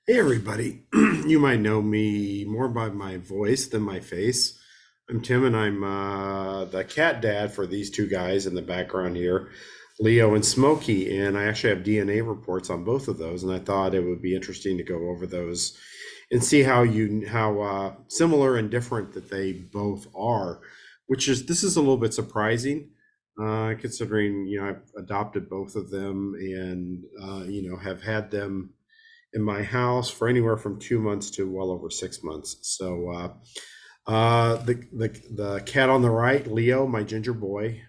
Hey everybody, you might know me more by my voice than my face. I'm Tim and I'm the cat dad for these two guys in the background here, Leo and Smokey, and I actually have DNA reports on both of those, and I thought it would be interesting to go over those and see how similar and different that they both are, which is this is a little bit surprising. Considering I've adopted both of them and have had them in my house for anywhere from 2 months to well over 6 months. The cat on the right, Leo, my ginger boy,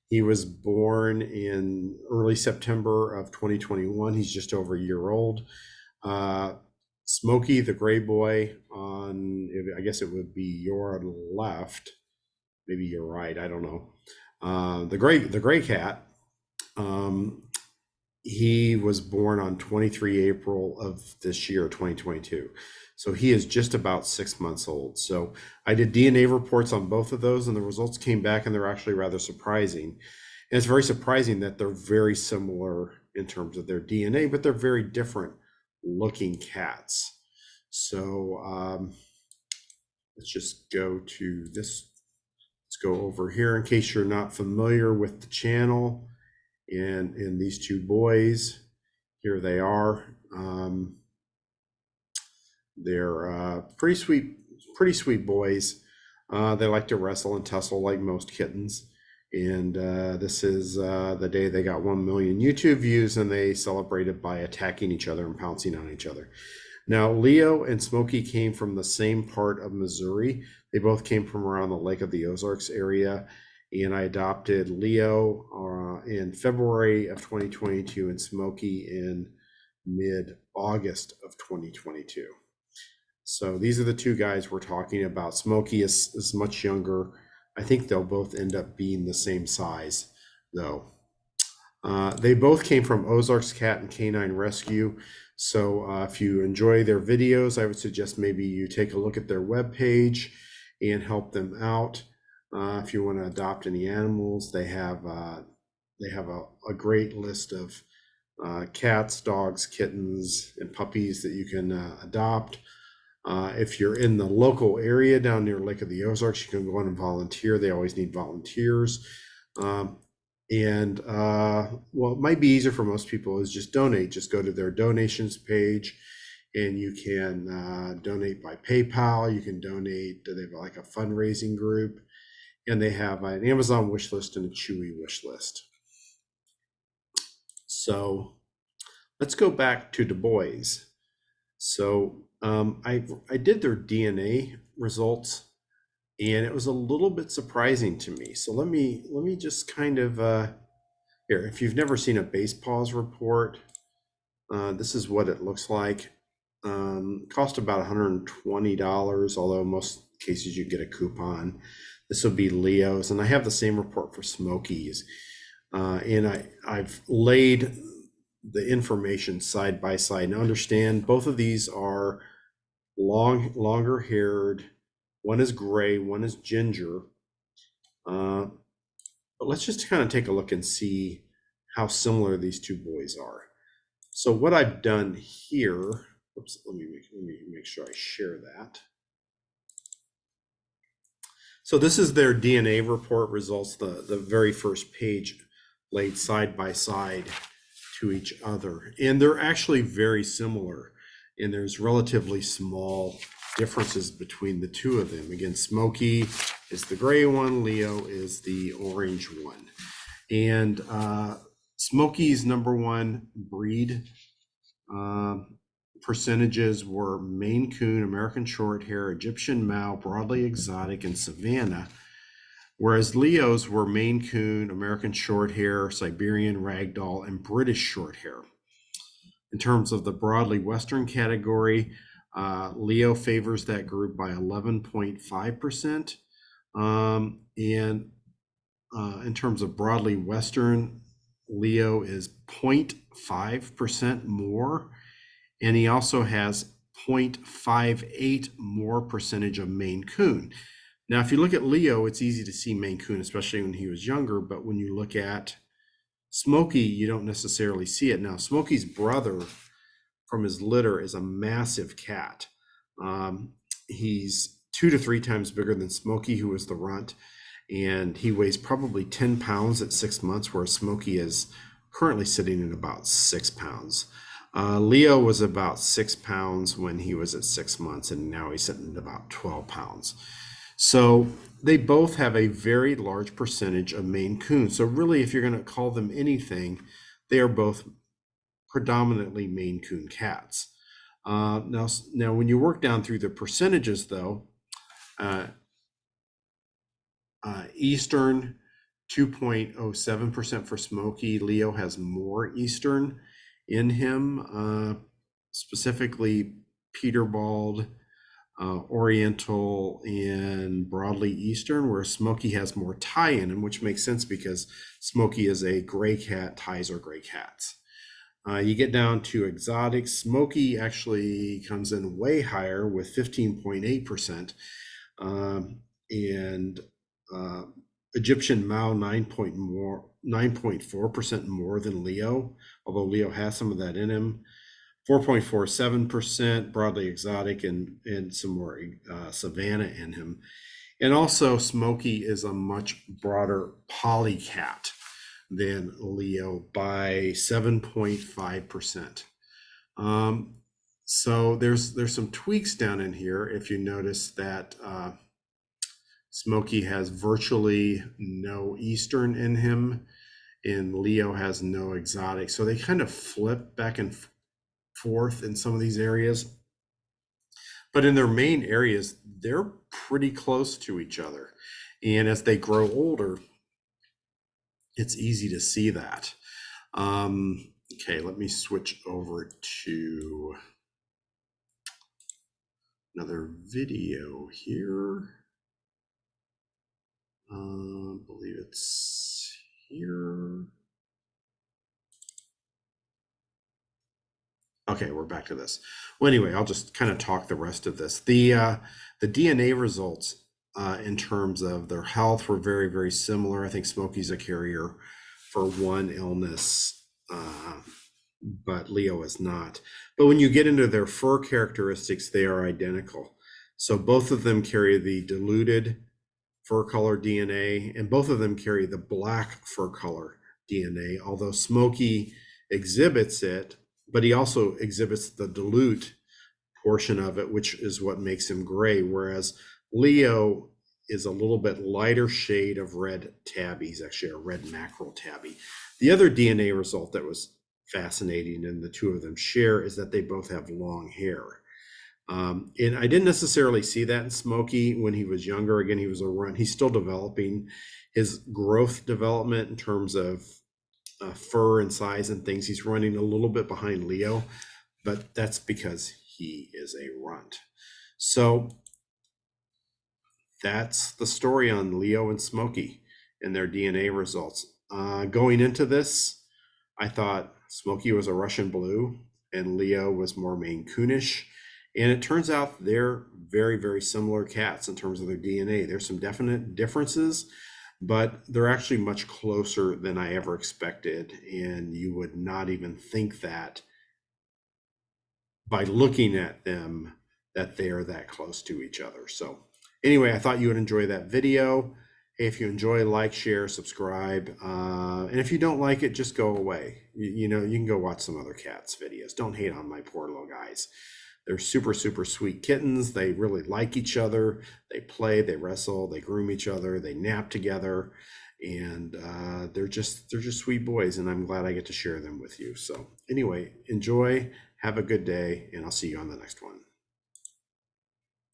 he was born in early September of 2021. He's just over a year old. Uh, Smokey, the gray boy, I guess it would be your left, maybe your right. I don't know. The gray cat. Um, he was born on 23 April of this year, 2022. So he is just about 6 months old. So I did DNA reports on both of those, and the results came back, and they're actually rather surprising. And it's very surprising that they're very similar in terms of their DNA, but they're very different looking cats. So let's just go to this. Let's go over here in case you're not familiar with the channel and these two boys. Here they are. They're pretty sweet boys. They like to wrestle and tussle like most kittens. And this is the day they got 1 million YouTube views, and they celebrated by attacking each other and pouncing on each other. Now, Leo and Smokey came from the same part of Missouri. They both came from around the Lake of the Ozarks area, and I adopted Leo in February of 2022 and Smokey in mid-August of 2022. So these are the two guys we're talking about. Smokey is much younger. I think they'll both end up being the same size, though. They both came from Ozarks Cat and Canine Rescue. So if you enjoy their videos, I would suggest maybe you take a look at their webpage and help them out. If you want to adopt any animals, they have a great list of cats, dogs, kittens, and puppies that you can adopt. If you're in the local area down near Lake of the Ozarks, you can go on and volunteer. They always need volunteers. Well, it might be easier for most people is just donate. Just go to their donations page, and you can donate by PayPal. You can donate. They have like a fundraising group, and they have an Amazon wish list and a Chewy wish list. So let's go back to Du Bois. So I did their DNA results, and it was a little bit surprising to me. So let me just kind of here. If you've never seen a Basepaws report, this is what it looks like. Cost about $120, although most cases you get a coupon. This will be Leo's, and I have the same report for Smokies, and I've laid the information side by side. Now understand, both of these are longer haired. One is gray, one is ginger. But let's just kind of take a look and see how similar these two boys are. So what I've done here, oops, let me make sure I share that. So this is their DNA report results, the very first page laid side by side to each other. And they're actually very similar, and there's relatively small differences between the two of them. Again, Smokey is the gray one, Leo is the orange one. And Smokey's number one breed percentages were Maine Coon, American Shorthair, Egyptian Mau, Broadly Exotic, and Savannah, whereas Leo's were Maine Coon, American Shorthair, Siberian Ragdoll, and British Shorthair. In terms of the broadly Western category, Leo favors that group by 11.5%. And in terms of broadly Western, Leo is 0.5% more, and he also has 0.58 more percentage of Maine Coon. Now, if you look at Leo, it's easy to see Maine Coon, especially when he was younger, but when you look at Smokey, you don't necessarily see it. Now, Smokey's brother from his litter is a massive cat. He's 2 to 3 times bigger than Smokey, who was the runt, and he weighs probably 10 pounds at 6 months, whereas Smokey is currently sitting at about 6 pounds. Leo was about 6 pounds when he was at 6 months, and now he's sitting at about 12 pounds. So they both have a very large percentage of Maine Coon. So really, if you're going to call them anything, they are both predominantly Maine Coon cats. Now, when you work down through the percentages, though, Eastern 2.07% for Smokey. Leo has more Eastern in him, specifically Peterbald, Oriental, and broadly Eastern, where Smokey has more tie in him, which makes sense because Smokey is a gray cat, ties are gray cats. You get down to exotics. Smokey actually comes in way higher with 15.8%, and Egyptian Mao 9.4% more than Leo, although Leo has some of that in him. 4.47% broadly exotic, and some more Savannah in him. And also Smokey is a much broader polycat than Leo by 7.5%. So there's some tweaks down in here. If you notice that Smokey has virtually no Eastern in him, and Leo has no exotic. So they kind of flip back and forth in some of these areas. But in their main areas, they're pretty close to each other. And as they grow older, it's easy to see that. Okay, let me switch over to another video here. I believe it's here. Okay, we're back to this. Well, anyway, I'll just kind of talk the rest of this. The DNA results in terms of their health were very, very similar. I think Smokey's a carrier for one illness, but Leo is not. But when you get into their fur characteristics, they are identical. So both of them carry the diluted fur color DNA, and both of them carry the black fur color DNA, although Smokey exhibits it, but he also exhibits the dilute portion of it, which is what makes him gray, whereas Leo is a little bit lighter shade of red tabby. He's actually a red mackerel tabby. The other DNA result that was fascinating and the two of them share is that they both have long hair. And I didn't necessarily see that in Smokey when he was younger. Again, he was a runt. He's still developing his growth development in terms of fur and size and things. He's running a little bit behind Leo, but that's because he is a runt. So that's the story on Leo and Smokey and their DNA results. Going into this, I thought Smokey was a Russian blue and Leo was more Maine Coonish. And it turns out they're very, very similar cats in terms of their DNA. There's some definite differences, but they're actually much closer than I ever expected. And you would not even think that by looking at them that they are that close to each other. So anyway, I thought you would enjoy that video. Hey, if you enjoy, like, share, subscribe. And if you don't like it, just go away. You know, you can go watch some other cats videos. Don't hate on my poor little guys. They're super, super sweet kittens. They really like each other. They play, they wrestle, they groom each other, they nap together, and they're just sweet boys. And I'm glad I get to share them with you. So anyway, enjoy, have a good day, and I'll see you on the next one.